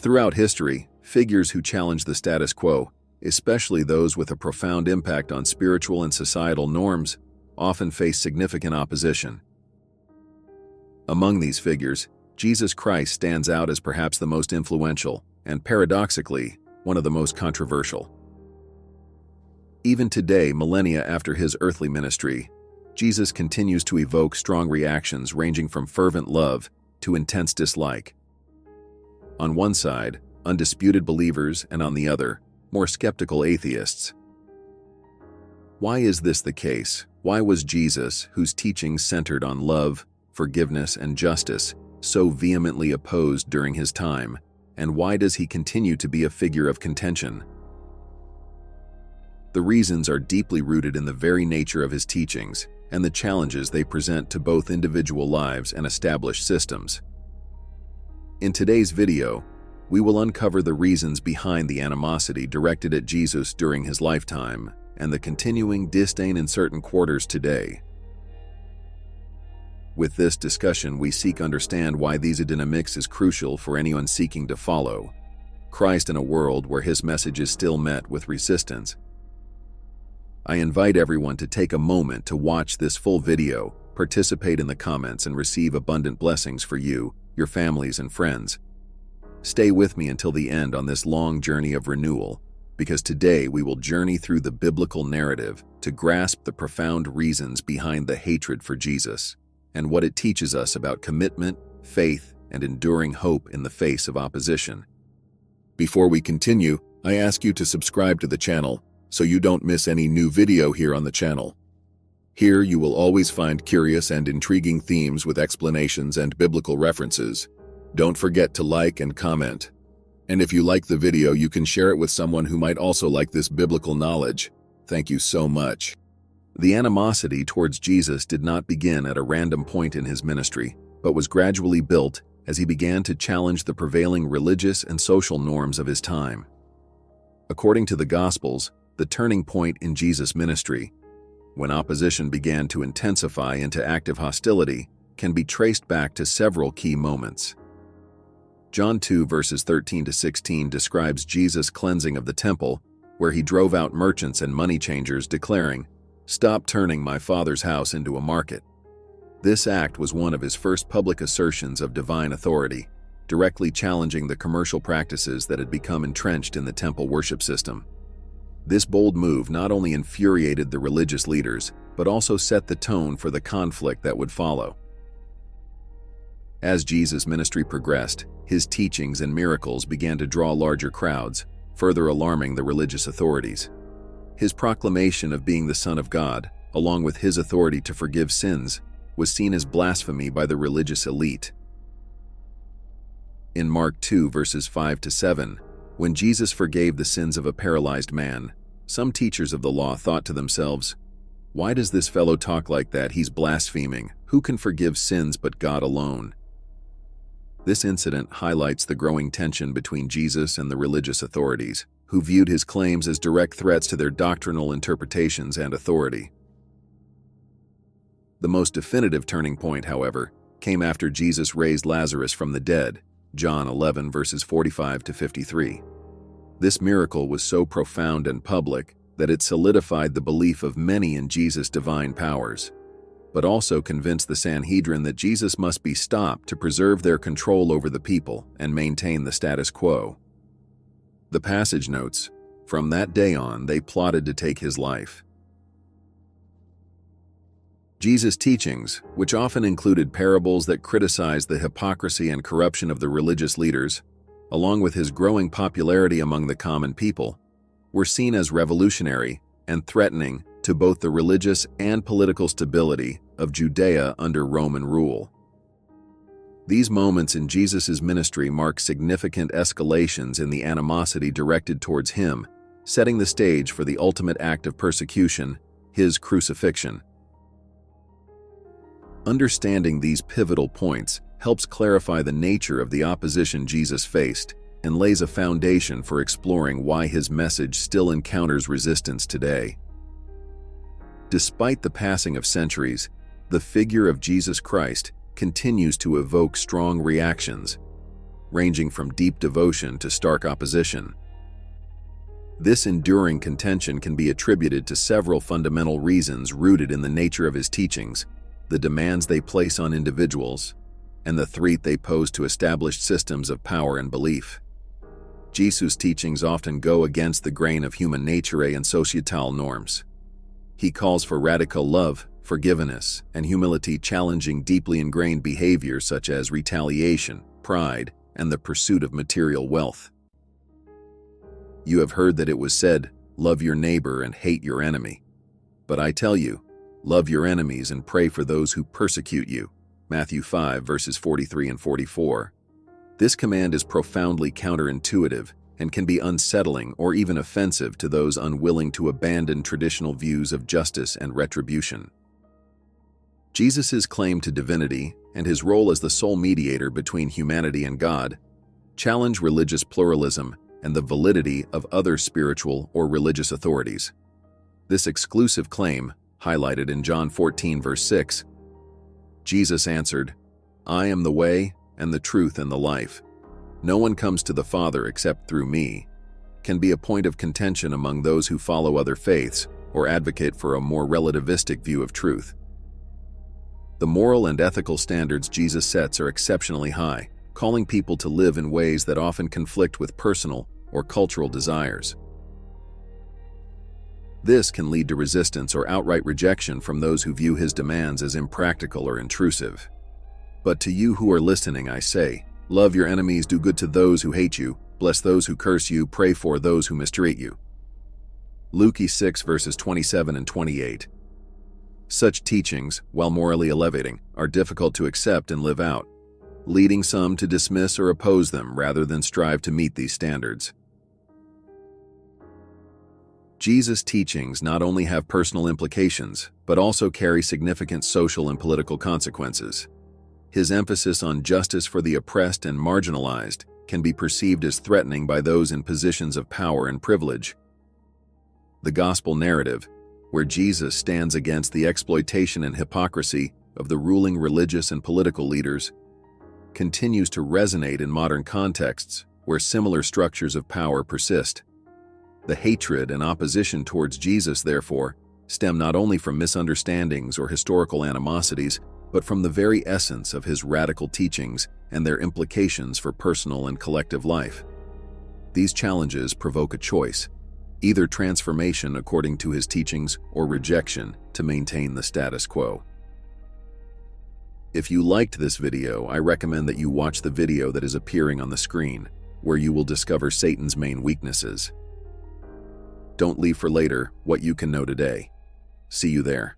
Throughout history, figures who challenge the status quo, especially those with a profound impact on spiritual and societal norms, often face significant opposition. Among these figures, Jesus Christ stands out as perhaps the most influential, and paradoxically, one of the most controversial. Even today, millennia after his earthly ministry, Jesus continues to evoke strong reactions ranging from fervent love to intense dislike. On one side, undisputed believers, and on the other, more skeptical atheists. Why is this the case? Why was Jesus, whose teachings centered on love, forgiveness, and justice, so vehemently opposed during his time, and why does he continue to be a figure of contention? The reasons are deeply rooted in the very nature of his teachings and the challenges they present to both individual lives and established systems. In today's video, we will uncover the reasons behind the animosity directed at Jesus during his lifetime and the continuing disdain in certain quarters today. With this discussion, we seek to understand why these dynamics is crucial for anyone seeking to follow Christ in a world where his message is still met with resistance. I invite everyone to take a moment to watch this full video, participate in the comments, and receive abundant blessings for you, your families, and friends. Stay with me until the end on this long journey of renewal, because today we will journey through the biblical narrative to grasp the profound reasons behind the hatred for Jesus and what it teaches us about commitment, faith, and enduring hope in the face of opposition. Before we continue, I ask you to subscribe to the channel so you don't miss any new video here on the channel. Here you will always find curious and intriguing themes with explanations and biblical references. Don't forget to like and comment. And if you like the video, you can share it with someone who might also like this biblical knowledge. Thank you so much. The animosity towards Jesus did not begin at a random point in his ministry, but was gradually built as he began to challenge the prevailing religious and social norms of his time. According to the Gospels, the turning point in Jesus' ministry, when opposition began to intensify into active hostility, can be traced back to several key moments. John 2 verses 13 to 16 describes Jesus' cleansing of the temple, where he drove out merchants and money changers, declaring, "Stop turning my Father's house into a market." This act was one of his first public assertions of divine authority, directly challenging the commercial practices that had become entrenched in the temple worship system. This bold move not only infuriated the religious leaders, but also set the tone for the conflict that would follow. As Jesus' ministry progressed, his teachings and miracles began to draw larger crowds, further alarming the religious authorities. His proclamation of being the Son of God, along with his authority to forgive sins, was seen as blasphemy by the religious elite. In Mark 2 verses 5 to 7, when Jesus forgave the sins of a paralyzed man, some teachers of the law thought to themselves, "Why does this fellow talk like that? He's blaspheming. Who can forgive sins but God alone?" This incident highlights the growing tension between Jesus and the religious authorities, who viewed his claims as direct threats to their doctrinal interpretations and authority. The most definitive turning point, however, came after Jesus raised Lazarus from the dead, John 11 verses 45 to 53. This miracle was so profound and public that it solidified the belief of many in Jesus' divine powers, but also convinced the Sanhedrin that Jesus must be stopped to preserve their control over the people and maintain the status quo. The passage notes, "From that day on, they plotted to take his life." Jesus' teachings, which often included parables that criticized the hypocrisy and corruption of the religious leaders, along with his growing popularity among the common people, were seen as revolutionary and threatening to both the religious and political stability of Judea under Roman rule. These moments in Jesus' ministry mark significant escalations in the animosity directed towards him, setting the stage for the ultimate act of persecution, his crucifixion. Understanding these pivotal points helps clarify the nature of the opposition Jesus faced and lays a foundation for exploring why his message still encounters resistance today. Despite the passing of centuries, the figure of Jesus Christ continues to evoke strong reactions, ranging from deep devotion to stark opposition. This enduring contention can be attributed to several fundamental reasons rooted in the nature of his teachings, the demands they place on individuals, and the threat they pose to established systems of power and belief. Jesus' teachings often go against the grain of human nature and societal norms. He calls for radical love, forgiveness, and humility, challenging deeply ingrained behaviors such as retaliation, pride, and the pursuit of material wealth. You have heard that it was said, "Love your neighbor and hate your enemy." But I tell you, love your enemies and pray for those who persecute you. Matthew 5 verses 43 and 44. This command is profoundly counterintuitive and can be unsettling or even offensive to those unwilling to abandon traditional views of justice and retribution. Jesus' claim to divinity and his role as the sole mediator between humanity and God challenge religious pluralism and the validity of other spiritual or religious authorities. This exclusive claim, highlighted in John 14 verse 6, Jesus answered, "I am the way and the truth and the life. No one comes to the Father except through me," can be a point of contention among those who follow other faiths or advocate for a more relativistic view of truth. The moral and ethical standards Jesus sets are exceptionally high, calling people to live in ways that often conflict with personal or cultural desires. This can lead to resistance or outright rejection from those who view his demands as impractical or intrusive. But to you who are listening, I say, love your enemies, do good to those who hate you, bless those who curse you, pray for those who mistreat you. Luke 6 verses 27 and 28. Such teachings, while morally elevating, are difficult to accept and live out, leading some to dismiss or oppose them rather than strive to meet these standards. Jesus' teachings not only have personal implications, but also carry significant social and political consequences. His emphasis on justice for the oppressed and marginalized can be perceived as threatening by those in positions of power and privilege. The gospel narrative, where Jesus stands against the exploitation and hypocrisy of the ruling religious and political leaders, continues to resonate in modern contexts where similar structures of power persist. The hatred and opposition towards Jesus, therefore, stem not only from misunderstandings or historical animosities, but from the very essence of his radical teachings and their implications for personal and collective life. These challenges provoke a choice, either transformation according to his teachings or rejection to maintain the status quo. If you liked this video, I recommend that you watch the video that is appearing on the screen, where you will discover Satan's main weaknesses. Don't leave for later what you can know today. See you there.